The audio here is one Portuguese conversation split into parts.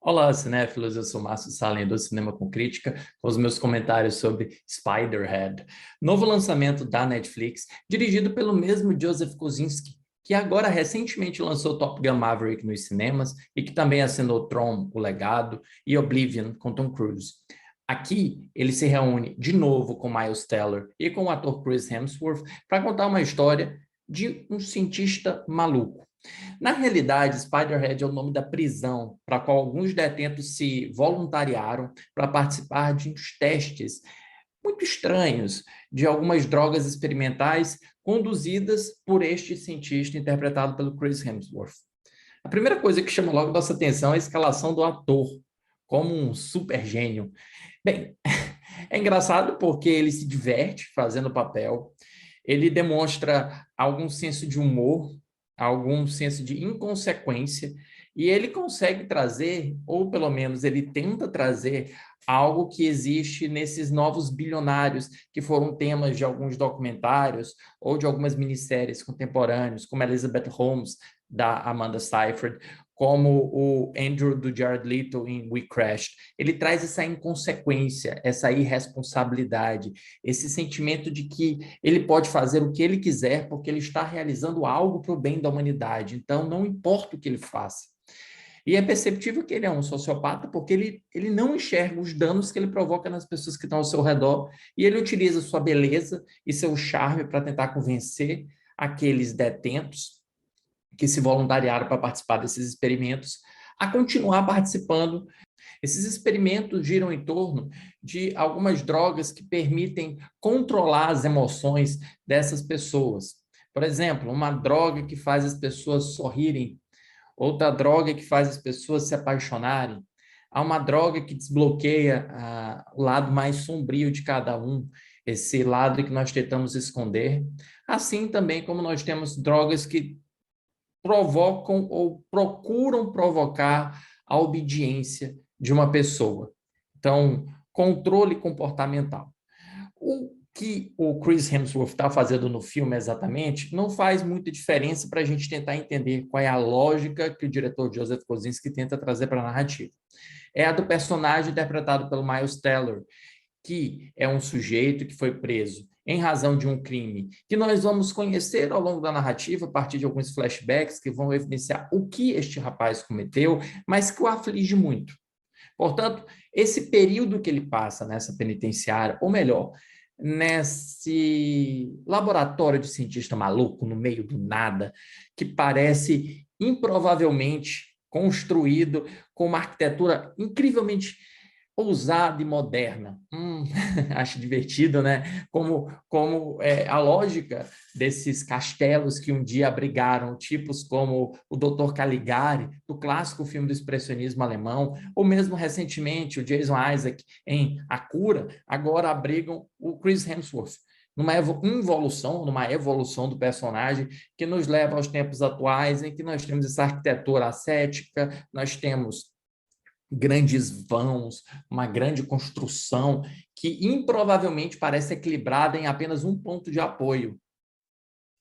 Olá, cinéfilos, eu sou Márcio Salem do Cinema com Crítica, com os meus comentários sobre Spiderhead, novo lançamento da Netflix, dirigido pelo mesmo Joseph Kosinski, que agora recentemente lançou Top Gun Maverick nos cinemas e que também assinou Tron, O Legado, e Oblivion com Tom Cruise. Aqui, ele se reúne de novo com Miles Teller e com o ator Chris Hemsworth para contar uma história de um cientista maluco. Na realidade, Spiderhead é o nome da prisão para a qual alguns detentos se voluntariaram para participar de uns testes muito estranhos de algumas drogas experimentais conduzidas por este cientista interpretado pelo Chris Hemsworth. A primeira coisa que chama logo nossa atenção é a escalação do ator como um super gênio. Bem, é engraçado porque ele se diverte fazendo o papel, ele demonstra algum senso de humor, algum senso de inconsequência, e ele consegue trazer, ou pelo menos ele tenta trazer, algo que existe nesses novos bilionários, que foram temas de alguns documentários ou de algumas minisséries contemporâneas, como Elizabeth Holmes, da Amanda Seyfried, como o Andrew do Jared Leto em We Crashed. Ele traz essa inconsequência, essa irresponsabilidade, esse sentimento de que ele pode fazer o que ele quiser porque ele está realizando algo para o bem da humanidade. Então, não importa o que ele faça. E é perceptível que ele é um sociopata porque ele não enxerga os danos que ele provoca nas pessoas que estão ao seu redor e ele utiliza sua beleza e seu charme para tentar convencer aqueles detentos que se voluntariaram para participar desses experimentos a continuar participando. Esses experimentos giram em torno de algumas drogas que permitem controlar as emoções dessas pessoas. Por exemplo, uma droga que faz as pessoas sorrirem, outra droga que faz as pessoas se apaixonarem. Há uma droga que desbloqueia o lado mais sombrio de cada um, esse lado que nós tentamos esconder. Assim também como nós temos drogas que provocam ou procuram provocar a obediência de uma pessoa. Então, controle comportamental. O que o Chris Hemsworth está fazendo no filme exatamente não faz muita diferença para a gente tentar entender qual é a lógica que o diretor Joseph Kosinski tenta trazer para a narrativa. É a do personagem interpretado pelo Miles Teller, que é um sujeito que foi preso em razão de um crime que nós vamos conhecer ao longo da narrativa, a partir de alguns flashbacks que vão evidenciar o que este rapaz cometeu, mas que o aflige muito. Portanto, esse período que ele passa nessa penitenciária, ou melhor, nesse laboratório de cientista maluco no meio do nada, que parece improvavelmente construído com uma arquitetura incrivelmente ousada e moderna. Acho divertido, né? Como a lógica desses castelos que um dia abrigaram tipos como o Dr. Caligari, do clássico filme do expressionismo alemão, ou mesmo recentemente o Jason Isaac em A Cura, agora abrigam o Chris Hemsworth, numa evolução do personagem que nos leva aos tempos atuais, em que nós temos essa arquitetura ascética, nós temos grandes vãos, uma grande construção que improvavelmente parece equilibrada em apenas um ponto de apoio.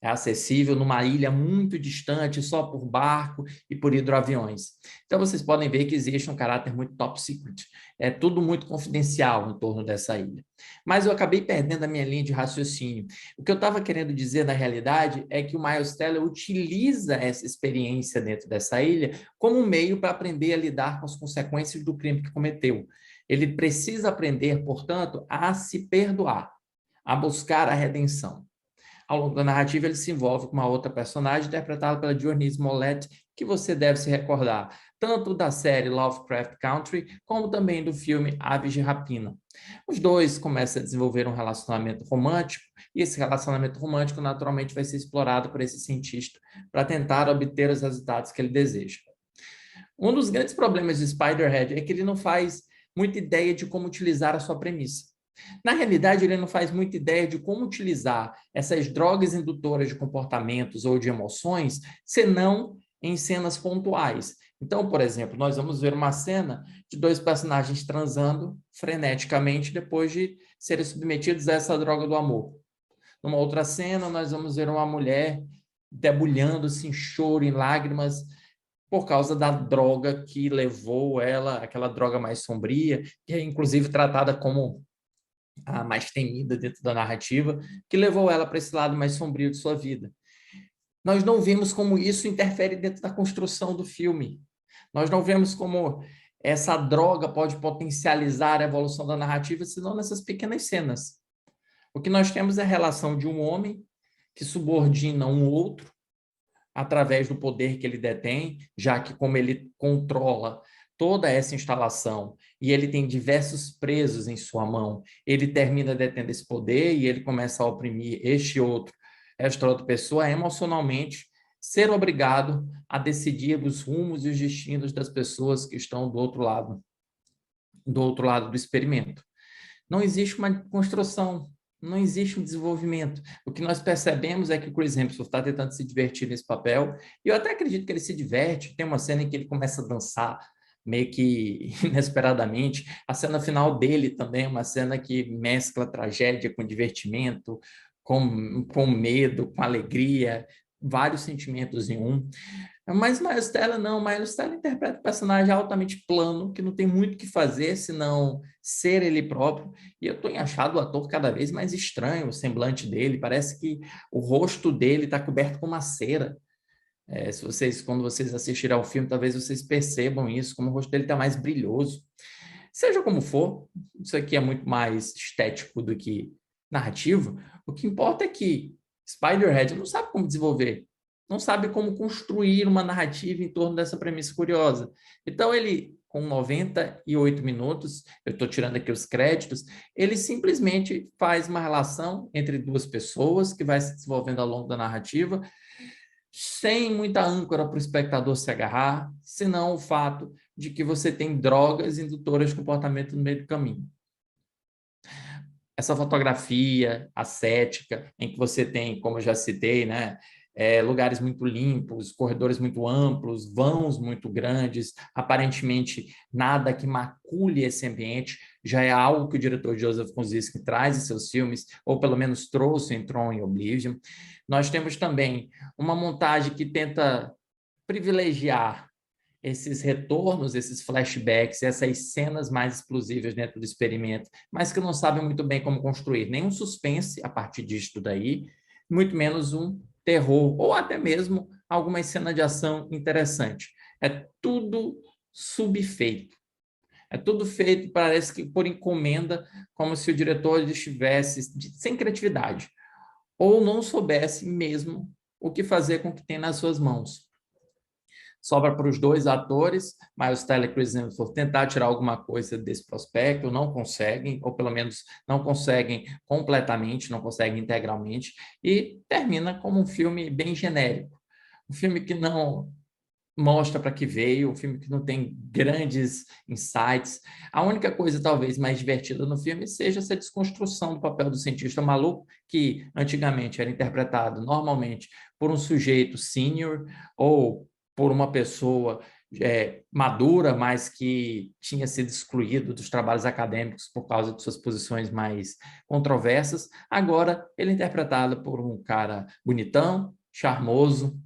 É acessível numa ilha muito distante, só por barco e por hidroaviões. Então, vocês podem ver que existe um caráter muito top secret. É tudo muito confidencial em torno dessa ilha. Mas eu acabei perdendo a minha linha de raciocínio. O que eu estava querendo dizer, na realidade, é que o Miles Teller utiliza essa experiência dentro dessa ilha como um meio para aprender a lidar com as consequências do crime que cometeu. Ele precisa aprender, portanto, a se perdoar, a buscar a redenção. Ao longo da narrativa, ele se envolve com uma outra personagem, interpretada pela Journey Smollett, que você deve se recordar, tanto da série Lovecraft Country, como também do filme Aves de Rapina. Os dois começam a desenvolver um relacionamento romântico, e esse relacionamento romântico, naturalmente, vai ser explorado por esse cientista, para tentar obter os resultados que ele deseja. Um dos grandes problemas de Spiderhead é que ele não faz muita ideia de como utilizar a sua premissa. Na realidade, ele não faz muita ideia de como utilizar essas drogas indutoras de comportamentos ou de emoções, senão em cenas pontuais. Então, por exemplo, nós vamos ver uma cena de dois personagens transando freneticamente depois de serem submetidos a essa droga do amor. Numa outra cena, nós vamos ver uma mulher debulhando-se em choro, em lágrimas, por causa da droga que levou ela, aquela droga mais sombria, que é inclusive tratada como a mais temida dentro da narrativa, que levou ela para esse lado mais sombrio de sua vida. Nós não vemos como isso interfere dentro da construção do filme. Nós não vemos como essa droga pode potencializar a evolução da narrativa, senão nessas pequenas cenas. O que nós temos é a relação de um homem que subordina um outro através do poder que ele detém, já que como ele controla toda essa instalação e ele tem diversos presos em sua mão, ele termina detendo esse poder e ele começa a oprimir esta outra pessoa emocionalmente, ser obrigado a decidir os rumos e os destinos das pessoas que estão do outro lado do experimento. Não existe uma construção, não existe um desenvolvimento. O que nós percebemos é que o Chris Hemsworth está tentando se divertir nesse papel, e eu até acredito que ele se diverte. Tem uma cena em que ele começa a dançar, meio que inesperadamente. A cena final dele também é uma cena que mescla tragédia com divertimento, com medo, com alegria, vários sentimentos em um. Mas Miles Teller não, Miles Teller interpreta um personagem altamente plano, que não tem muito o que fazer, senão ser ele próprio. E eu tenho achado o ator cada vez mais estranho, o semblante dele, parece que o rosto dele está coberto com uma cera. Quando vocês assistirem ao filme, talvez vocês percebam isso, como o rosto dele está mais brilhoso. Seja como for, isso aqui é muito mais estético do que narrativo. O que importa é que Spiderhead não sabe como desenvolver, não sabe como construir uma narrativa em torno dessa premissa curiosa. Então ele, com 98 minutos, eu estou tirando aqui os créditos, ele simplesmente faz uma relação entre duas pessoas que vai se desenvolvendo ao longo da narrativa, sem muita âncora para o espectador se agarrar, senão o fato de que você tem drogas indutoras de comportamento no meio do caminho. Essa fotografia ascética, em que você tem, como eu já citei, né, lugares muito limpos, corredores muito amplos, vãos muito grandes, aparentemente nada que macule esse ambiente, já é algo que o diretor Joseph Kosinski traz em seus filmes, ou pelo menos trouxe em Tron e Oblivion. Nós temos também uma montagem que tenta privilegiar esses retornos, esses flashbacks, essas cenas mais explosivas dentro do experimento, mas que não sabem muito bem como construir nenhum suspense a partir disto daí, muito menos um terror, ou até mesmo alguma cena de ação interessante. É tudo subfeito. É tudo feito, parece que por encomenda, como se o diretor estivesse sem criatividade, ou não soubesse mesmo o que fazer com o que tem nas suas mãos. Sobra para os dois atores, Miles Teller e Chris Hemsworth, tentar tirar alguma coisa desse prospecto, não conseguem, ou pelo menos não conseguem completamente, não conseguem integralmente, e termina como um filme bem genérico. Um filme que não mostra para que veio, um filme que não tem grandes insights. A única coisa talvez mais divertida no filme seja essa desconstrução do papel do cientista maluco, que antigamente era interpretado normalmente por um sujeito sênior ou por uma pessoa madura, mas que tinha sido excluído dos trabalhos acadêmicos por causa de suas posições mais controversas. Agora ele é interpretado por um cara bonitão, charmoso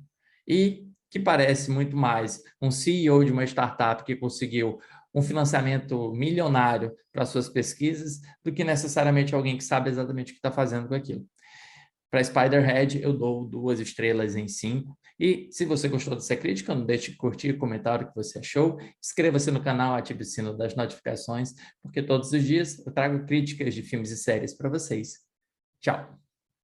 e que parece muito mais um CEO de uma startup que conseguiu um financiamento milionário para suas pesquisas do que necessariamente alguém que sabe exatamente o que está fazendo com aquilo. Para Spiderhead, eu dou 2 estrelas em 5. E se você gostou dessa crítica, não deixe de curtir e comentar o que você achou. Inscreva-se no canal, ative o sino das notificações, porque todos os dias eu trago críticas de filmes e séries para vocês. Tchau!